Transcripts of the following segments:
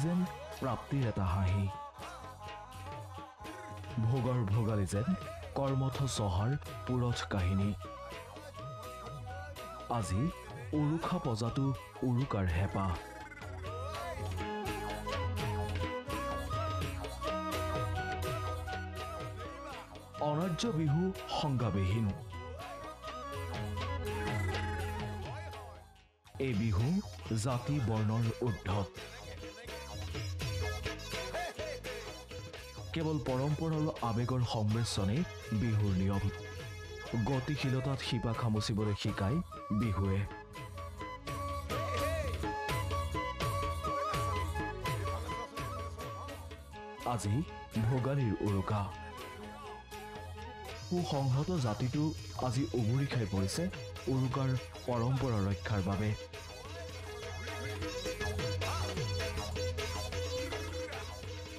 যেন প্ৰাপ্তিৰ এটা হাঁহি ভোগৰ ভোগালী যেন কৰ্মঠ চহাৰ পুৰঠ কাহিনী আজি উৰুখা পজাটো উৰুকাৰ হেঁপাহ অনাৰ্য বিহু সংজ্ঞাবিহীন এই বিহু জাতি বৰ্ণৰ ঊৰ্ধ্বত কেৱল পৰম্পৰা আৰু আৱেগৰ সংমিশ্ৰণে বিহুৰ নিয়ম গতিশীলতাত শিপা খামুচিবলৈ শিকায় বিহুৱে আজি ভোগালীৰ উৰুকা সুসংহত জাতিটো আজি উবুৰি খাই পৰিছে উৰুকাৰ পৰম্পৰা ৰক্ষাৰ বাবে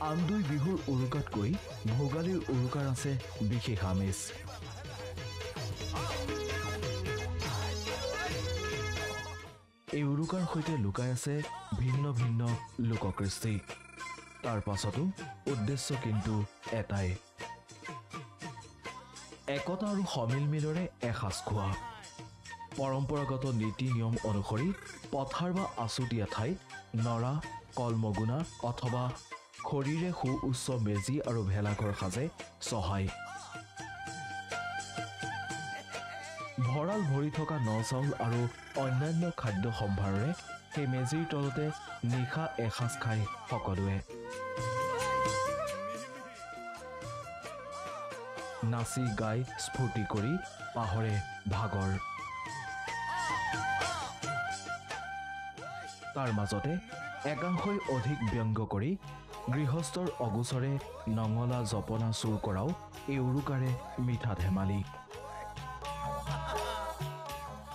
আন দুই বিহুৰ উৰুকাতকৈ ভোগালীৰ উৰুকাৰ আছে বিশেষ আমেজ এই উৰুকাৰ সৈতে লুকাই আছে ভিন্ন ভিন্ন লোককৃষ্টি তাৰ পাছতো উদ্দেশ্য কিন্তু এটাই একতা আৰু সমিলমিলৰে এসাঁজ খোৱা পৰম্পৰাগত নীতি নিয়ম অনুসৰি পথাৰ বা আচুতীয়া ঠাইত নৰা কলমগুনা অথবা খৰিৰে সুউচ্চ মেজি আৰু ভেলাঘৰ সাজে চহায় ভঁৰাল ভৰি থকা ন চাউল আৰু অন্যান্য খাদ্য সম্ভাৰেৰে সেই মেজিৰ তলতে নিশা এসাঁজ খায় সকলোৱে নাচি গাই স্ফূৰ্তি কৰি পাহৰে ভাগৰ তাৰ মাজতে একাংশই অধিক ব্যংগ কৰি গৃহস্থৰ অগোচৰে নঙলা জপনা চুৰ কৰাও এই উৰুকাৰে মিঠা ধেমালি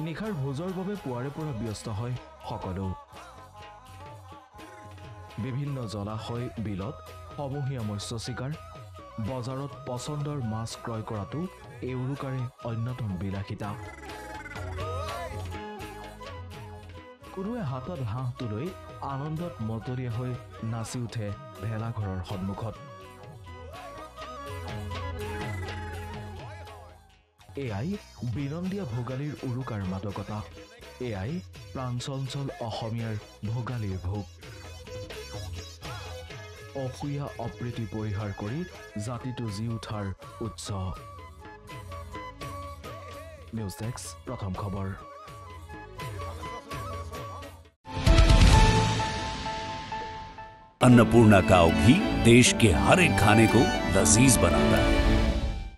নিশাৰ ভোজৰ বাবে পুৱাৰে পৰা ব্যস্ত হয় সকলো বিভিন্ন জলাশয় বিলত সমূহীয়া মৎস্য চিকাৰ বজাৰত পচন্দৰ মাছ ক্ৰয় কৰাটো এই উৰুকাৰে অন্যতম বিলাসিতা কোনোৱে হাতত হাঁহটো লৈ আনন্দত মতলীয়া হৈ নাচি উঠে ভেলাঘৰৰ সন্মুখত এয়াই বিনন্দীয়া ভোগালীৰ উৰুকাৰ মাদকতা এয়াই প্ৰাণচঞ্চল অসমীয়াৰ ভোগালীৰ ভোগ অসূয়া অপ্ৰীতি পৰিহাৰ কৰি জাতিটো জি উঠাৰ উৎস নিউজ ডেস্ক প্ৰথম খবৰ अन्नपूर्णा काव घी देश के हर एक खाने को लजीज बनाता है